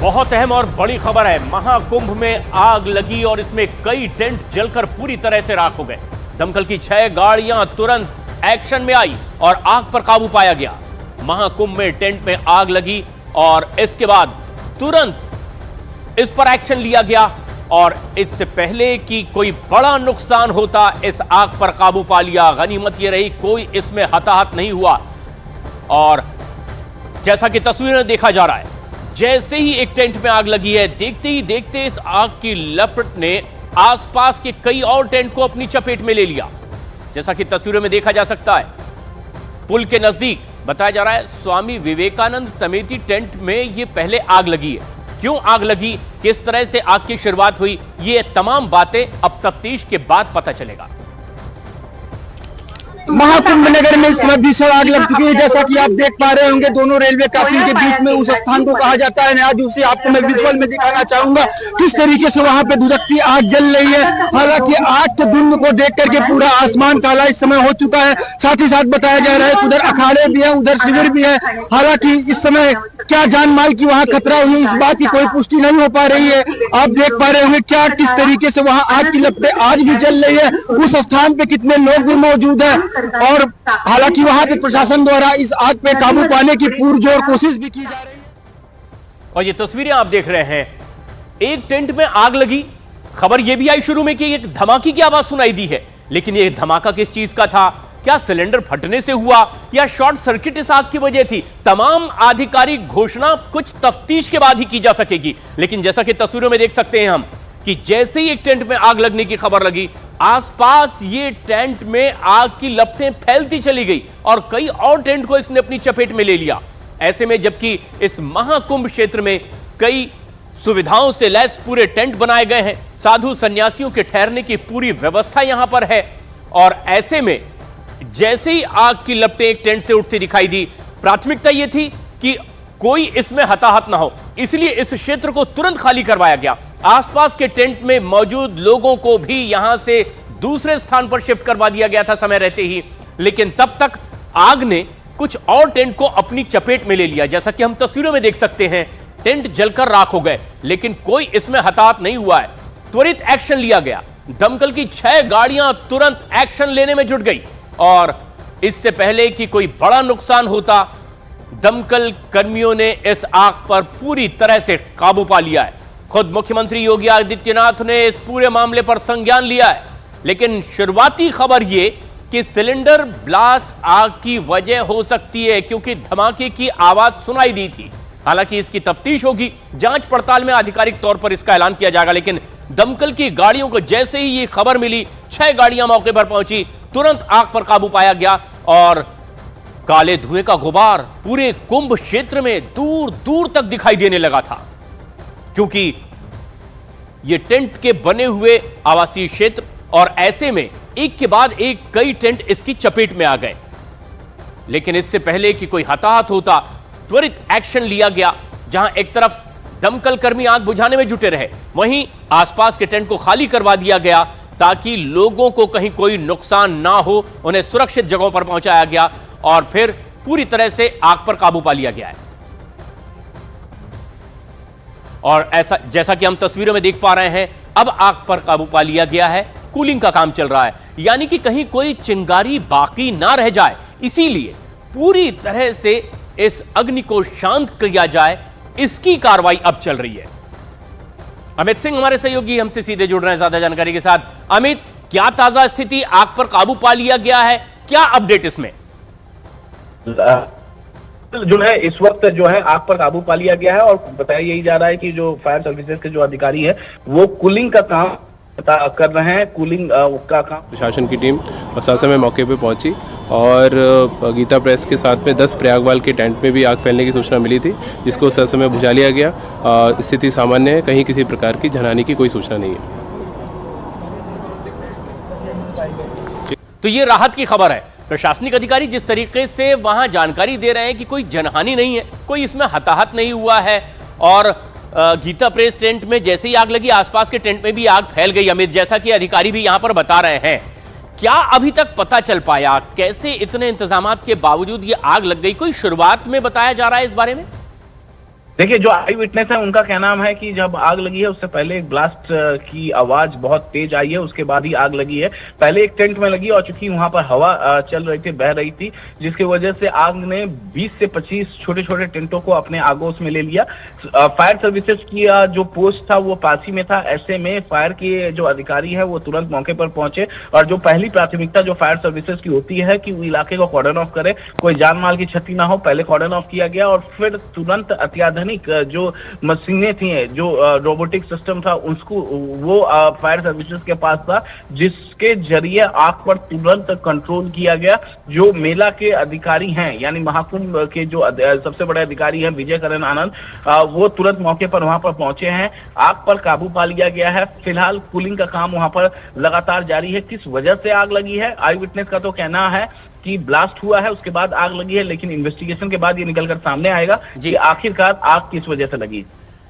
बहुत अहम और बड़ी खबर है। महाकुंभ में आग लगी और इसमें कई टेंट जलकर पूरी तरह से राख हो गए। दमकल की 6 गाड़ियां तुरंत एक्शन में आई और आग पर काबू पाया गया। महाकुंभ में टेंट में आग लगी और इसके बाद तुरंत इस पर एक्शन लिया गया और इससे पहले कि कोई बड़ा नुकसान होता, इस आग पर काबू पा लिया। गनीमत यह रही कोई इसमें हताहत नहीं हुआ। और जैसा कि तस्वीर में देखा जा रहा है, जैसे ही एक टेंट में आग लगी है, देखते ही देखते इस आग की लपट ने आसपास के कई और टेंट को अपनी चपेट में ले लिया। जैसा कि तस्वीरों में देखा जा सकता है, पुल के नजदीक बताया जा रहा है स्वामी विवेकानंद समिति टेंट में यह पहले आग लगी है। क्यों आग लगी, किस तरह से आग की शुरुआत हुई, ये तमाम बातें अब तफ्तीश के बाद पता चलेगा। महाकुंभ नगर में इस समय भीषण आग लग चुकी है। जैसा कि आप देख पा रहे होंगे, दोनों रेलवे क्रॉसिंग के बीच में उस स्थान को कहा जाता है आज उसे आपको मैं विजुअल में दिखाना चाहूंगा किस तरीके से वहां पे धुधकती आग जल रही है। हालांकि आग के धुंध को देख करके पूरा आसमान काला इस समय हो चुका है। साथ ही साथ बताया जा रहा है कि उधर अखाड़े भी है, उधर शिविर भी है। हालांकि इस समय क्या जान माल की वहां खतरा हुई, इस बात की कोई पुष्टि नहीं हो पा रही है। आप देख पा रहे होंगे क्या किस तरीके से वहां आग की लपटें आज भी जल रही है। उस स्थान पे कितने लोग भी मौजूद है और हालांकि वहां पे प्रशासन द्वारा इस आग पे काबू पाने की पुरजोर कोशिश भी की जा रही है। और ये तस्वीरें आप देख रहे हैं, एक टेंट में आग लगी। खबर यह भी आई शुरू में कि एक धमाके की आवाज सुनाई दी है, लेकिन यह धमाका किस चीज का था? क्या सिलेंडर फटने से हुआ या शॉर्ट सर्किट इस आग की वजह थी? तमाम आधिकारिक घोषणा कुछ तफ्तीश के बाद ही की जा सकेगी। लेकिन जैसा कि तस्वीरों में देख सकते हैं हम कि जैसे ही एक टेंट में आग लगने की खबर लगी, आसपास ये टेंट में आग की लपटें फैलती चली गई और कई और टेंट को इसने अपनी चपेट में ले लिया। ऐसे में जबकि इस महाकुंभ क्षेत्र में कई सुविधाओं से लैस पूरे टेंट बनाए गए हैं, साधु सन्यासियों के ठहरने की पूरी व्यवस्था यहां पर है, और ऐसे में जैसे ही आग की लपटें एक टेंट से उठती दिखाई दी, प्राथमिकता यह थी कि कोई इसमें हताहत ना हो, इसलिए इस क्षेत्र को तुरंत खाली करवाया गया। आसपास के टेंट में मौजूद लोगों को भी यहां से दूसरे स्थान पर शिफ्ट करवा दिया गया था समय रहते ही। लेकिन तब तक आग ने कुछ और टेंट को अपनी चपेट में ले लिया। जैसा कि हम तस्वीरों में देख सकते हैं, टेंट जलकर राख हो गए, लेकिन कोई इसमें हताहत नहीं हुआ है। त्वरित एक्शन लिया गया। दमकल की 6 गाड़ियां तुरंत एक्शन लेने में जुट गई और इससे पहले कि कोई बड़ा नुकसान होता, दमकल कर्मियों ने इस आग पर पूरी तरह से काबू पा लिया है। खुद मुख्यमंत्री योगी आदित्यनाथ ने इस पूरे मामले पर संज्ञान लिया है। लेकिन शुरुआती खबर यह कि सिलेंडर ब्लास्ट आग की वजह हो सकती है, क्योंकि धमाके की आवाज सुनाई दी थी। हालांकि इसकी तफ्तीश होगी, जांच पड़ताल में आधिकारिक तौर पर इसका ऐलान किया जाएगा। लेकिन दमकल की गाड़ियों को जैसे ही ये खबर मिली, 6 गाड़ियां मौके पर पहुंची, तुरंत आग पर काबू पाया गया और काले धुएं का गुबार पूरे कुंभ क्षेत्र में दूर दूर तक दिखाई देने लगा था, क्योंकि यह टेंट के बने हुए आवासीय क्षेत्र और ऐसे में एक के बाद एक कई टेंट इसकी चपेट में आ गए। लेकिन इससे पहले कि कोई हताहत होता, त्वरित एक्शन लिया गया। जहां एक तरफ दमकल कर्मी आग बुझाने में जुटे रहे, वहीं आसपास के टेंट को खाली करवा दिया गया ताकि लोगों को कहीं कोई नुकसान ना हो। उन्हें सुरक्षित जगहों पर पहुंचाया गया और फिर पूरी तरह से आग पर काबू पा लिया गया है। और ऐसा जैसा कि हम तस्वीरों में देख पा रहे हैं, अब आग पर काबू पा लिया गया है। कूलिंग का काम चल रहा है, यानी कि कहीं कोई चिंगारी बाकी ना रह जाए, इसीलिए पूरी तरह से इस अग्नि को शांत किया जाए, इसकी कार्रवाई अब चल रही है। अमित सिंह हमारे सहयोगी हमसे सीधे जुड़ रहे हैं ज्यादा जानकारी के साथ। अमित, क्या ताजा स्थिति? आग पर काबू पा लिया गया है, क्या अपडेट इसमें? जो है इस वक्त जो है आग पर काबू पा लिया गया है और बताया यही जा रहा है कि जो फायर सर्विसेज के जो अधिकारी है वो कूलिंग का काम कर रहे हैं। कूलिंग का काम प्रशासन की टीम और समय मौके पे पहुंची और गीता प्रेस के साथ में 10 प्रयागवाल के टेंट में भी आग फैलने की सूचना मिली थी, जिसको समय बुझा लिया गया। स्थिति सामान्य है, कहीं किसी प्रकार की जनहानि की कोई सूचना नहीं है। तो ये राहत की खबर है। प्रशासनिक अधिकारी जिस तरीके से वहां जानकारी दे रहे हैं कि कोई जनहानि नहीं है, कोई इसमें हताहत नहीं हुआ है, और गीता प्रेस टेंट में जैसे ही आग लगी, आसपास के टेंट में भी आग फैल गई। अमित, जैसा कि अधिकारी भी यहां पर बता रहे हैं, क्या अभी तक पता चल पाया कैसे इतने इंतजामात के बावजूद ये आग लग गई? कोई शुरुआत में बताया जा रहा है इस बारे में? देखिए, जो आई विटनेस है उनका क्या नाम है कि जब आग लगी है उससे पहले एक ब्लास्ट की आवाज बहुत तेज आई है, उसके बाद ही आग लगी है। पहले एक टेंट में लगी और चूंकि वहां पर हवा चल रही थी, बह रही थी, जिसकी वजह से आग ने 20 से 25 छोटे छोटे टेंटों को अपने आगोश में ले लिया। फायर सर्विसेज की जो पोस्ट था वो पास ही में था। ऐसे में फायर के जो अधिकारी है वो तुरंत मौके पर पहुंचे और जो पहली प्राथमिकता जो फायर सर्विसेज की होती है कि वो इलाके को कॉर्डन ऑफ करे, कोई जान माल की क्षति ना हो, पहले कॉर्डन ऑफ किया गया और फिर तुरंत अत्याधुनिक जो मशीनें थी, जो रोबोटिक सिस्टम था, उसको वो फायर सर्विसेज के पास था, जिसके जरिए आग पर तुरंत कंट्रोल किया गया। जो मेला के अधिकारी हैं यानी महाकुंभ के जो सबसे बड़े अधिकारी हैं विजय करण आनंद, वो तुरंत मौके पर वहां पर पहुंचे हैं। आग पर काबू पा लिया गया है। फिलहाल कूलिंग का काम वहां पर लगातार जारी है। किस वजह से आग लगी है, आई विटनेस का तो कहना है कि ब्लास्ट हुआ है, उसके बाद आग लगी है, लेकिन इन्वेस्टिगेशन के बाद ये निकलकर सामने आएगा कि आखिरकार आग किस वजह से लगी।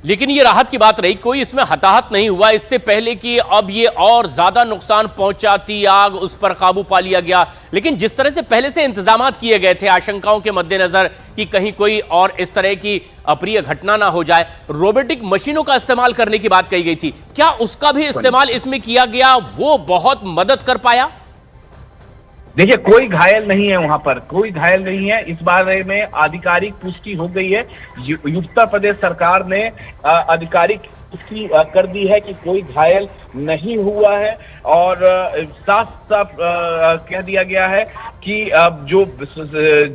लेकिन ये राहत की बात रही, कोई इसमें हताहत नहीं हुआ। इससे पहले कि अब ये और ज्यादा नुकसान पहुंचाती आग, उस पर काबू पा लिया गया। लेकिन जिस तरह से पहले से इंतजाम किए गए थे आशंकाओं के मद्देनजर कि कहीं कोई और इस तरह की अप्रिय घटना ना हो जाए, रोबोटिक मशीनों का इस्तेमाल करने की बात कही गई थी, क्या उसका भी इस्तेमाल इसमें किया गया? वो बहुत मदद कर पाया? देखिए, कोई घायल नहीं है, वहां पर कोई घायल नहीं है। इस बारे में आधिकारिक पुष्टि हो गई है। उत्तर प्रदेश सरकार ने आधिकारिक पुष्टि कर दी है कि कोई घायल नहीं हुआ है और साफ साफ कह दिया गया है कि जो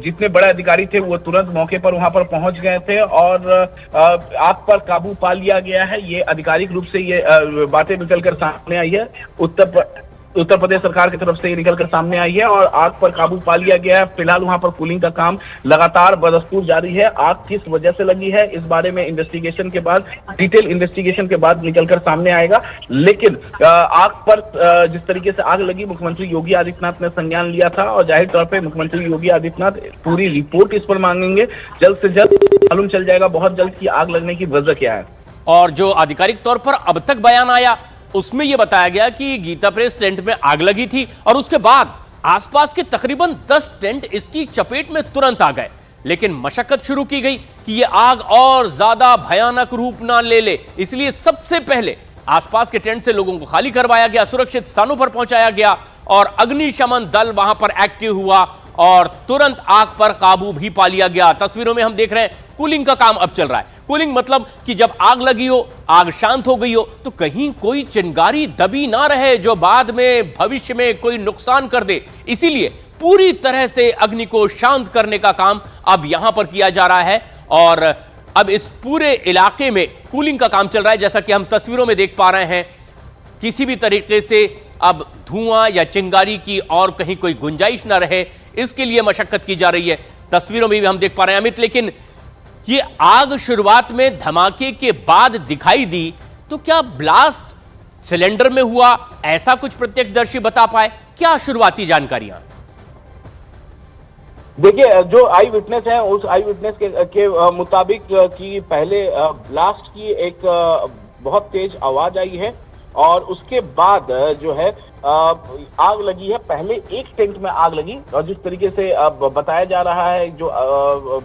जितने बड़े अधिकारी थे वो तुरंत मौके पर वहां पर पहुंच गए थे और आग पर काबू पा लिया गया है। ये आधिकारिक रूप से ये बातें निकलकर सामने आई है। उत्तर प्रदेश सरकार की तरफ से ये निकलकर सामने आई है और आग पर काबू पा लिया गया है। फिलहाल वहां पर कूलिंग का काम लगातार बदस्तूर जारी है। आग किस वजह से लगी है इस बारे में इन्वेस्टिगेशन के बाद, डिटेल इन्वेस्टिगेशन के बाद निकलकर सामने आएगा। लेकिन आग पर जिस तरीके से आग लगी, मुख्यमंत्री योगी आदित्यनाथ ने संज्ञान लिया था और जाहिर तौर पर मुख्यमंत्री योगी आदित्यनाथ पूरी रिपोर्ट इस पर मांगेंगे। जल्द से जल्द मालूम चल जाएगा बहुत जल्द की आग लगने की वजह क्या है। और जो आधिकारिक तौर पर अब तक बयान आया उसमें यह बताया गया कि गीता प्रेस टेंट में आग लगी थी और उसके बाद आसपास के तकरीबन 10 टेंट इसकी चपेट में तुरंत आ गए। लेकिन मशक्कत शुरू की गई कि यह आग और ज्यादा भयानक रूप ना ले ले, इसलिए सबसे पहले आसपास के टेंट से लोगों को खाली करवाया गया, सुरक्षित स्थानों पर पहुंचाया गया और अग्निशमन दल वहां पर एक्टिव हुआ और तुरंत आग पर काबू भी पा लिया गया। तस्वीरों में हम देख रहे हैं कूलिंग का काम अब चल रहा है। कूलिंग मतलब कि जब आग लगी हो, आग शांत हो गई हो, तो कहीं कोई चिंगारी दबी ना रहे जो बाद में भविष्य में कोई नुकसान कर दे। इसीलिए पूरी तरह से अग्नि को शांत करने का काम अब यहां पर किया जा रहा है और अब इस पूरे इलाके में कूलिंग का काम चल रहा है। जैसा कि हम तस्वीरों में देख पा रहे हैं, किसी भी तरीके से अब धुआं या चिंगारी की और कहीं कोई गुंजाइश ना रहे, इसके लिए मशक्कत की जा रही है। तस्वीरों में भी हम देख पा रहे हैं अमित। लेकिन ये आग शुरुआत में धमाके के बाद दिखाई दी, तो क्या ब्लास्ट सिलेंडर में हुआ, ऐसा कुछ प्रत्यक्षदर्शी बता पाए? क्या शुरुआती जानकारियां? देखिए, जो आई विटनेस है उस आई विटनेस के मुताबिक कि पहले ब्लास्ट की एक बहुत तेज आवाज आई है और उसके बाद जो है आग लगी है। पहले एक टेंट में आग लगी और जिस तरीके से बताया जा रहा है, जो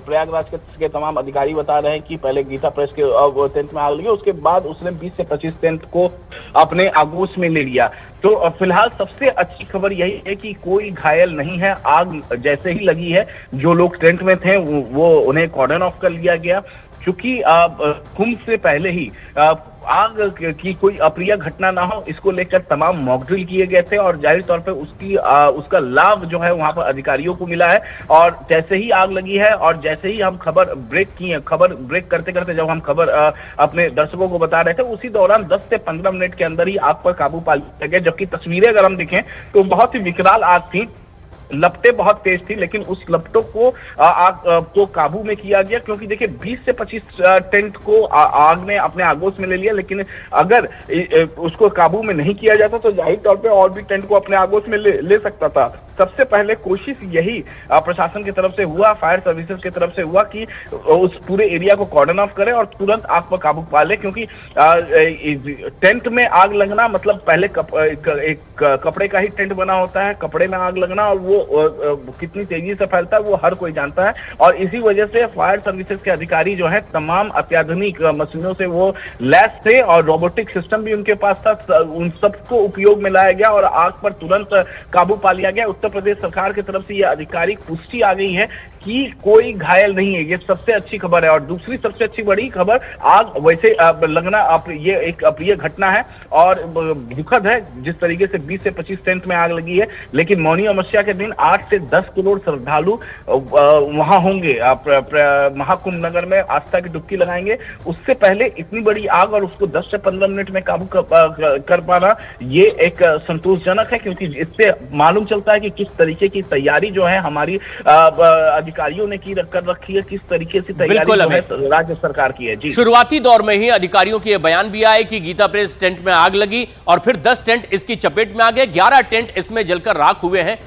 प्रयागराज के तमाम अधिकारी बता रहे हैं कि पहले गीता प्रेस के टेंट में आग लगी, उसके बाद उसने 20 से 25 टेंट को अपने आगोश में ले लिया। तो फिलहाल सबसे अच्छी खबर यही है कि कोई घायल नहीं है। आग जैसे ही लगी है, जो लोग टेंट में थे वो उन्हें कॉर्डन ऑफ कर लिया गया। चूंकि कुंभ से पहले ही आग की कोई अप्रिय घटना ना हो, इसको लेकर तमाम मॉक ड्रिल किए गए थे और जाहिर तौर पे उसका लाभ जो है वहां पर अधिकारियों को मिला है। और जैसे ही आग लगी है और जैसे ही हम खबर ब्रेक करते करते जब हम खबर अपने दर्शकों को बता रहे थे, उसी दौरान 10 से 15 मिनट के अंदर ही आग पर काबू पा लिया गया। जबकि तस्वीरें अगर हम देखें तो बहुत ही विकराल आग थी, लपटें बहुत तेज थी, लेकिन उस लपटों को आग को काबू में किया गया। क्योंकि देखिए 20 से 25 टेंट को आग ने अपने आगोश में ले लिया, लेकिन अगर उसको काबू में नहीं किया जाता तो जाहिर तौर पे और भी टेंट को अपने आगोश में ले सकता था। सबसे पहले कोशिश यही प्रशासन की तरफ से हुआ, फायर सर्विसेज की तरफ से हुआ कि उस पूरे एरिया को कॉर्डन ऑफ करें और तुरंत आग पर काबू पा ले, क्योंकि टेंट में आग लगना मतलब पहले एक कपड़े का ही टेंट बना होता है, कपड़े में आग लगना और वो कितनी तेजी से फैलता है वो हर कोई जानता है। और इसी वजह से फायर सर्विसेज के अधिकारी जो है तमाम अत्याधुनिक मशीनों से वो लैस थे और रोबोटिक सिस्टम भी उनके पास था, उन सबको उपयोग में लाया गया और आग पर तुरंत काबू पा लिया गया। उत्तर प्रदेश सरकार की तरफ से यह आधिकारिक पुष्टि आ गई है कि कोई घायल नहीं है, ये सबसे अच्छी खबर है। और दूसरी सबसे अच्छी बड़ी खबर, आग वैसे लगना ये एक अप्रिय घटना है और दुखद है जिस तरीके से 20 से 25 टेंट में आग लगी है, लेकिन मौनी अमावस्या के दिन 8 से 10 करोड़ श्रद्धालु वहां होंगे, महाकुंभ नगर में आस्था की डुबकी लगाएंगे। उससे पहले इतनी बड़ी आग और उसको 10 से 15 मिनट में काबू कर पाना ये एक संतोषजनक है, क्योंकि इससे मालूम चलता है कि किस तरीके की तैयारी जो है हमारी अधिकारियों ने कर रखी है, किस तरीके से तैयारी जो है राज्य सरकार की है। जी, शुरुआती दौर में ही अधिकारियों की यह बयान भी आए कि गीता प्रेस टेंट में आग लगी और फिर 10 टेंट इसकी चपेट में आ गए, 11 टेंट इसमें जलकर राख हुए हैं।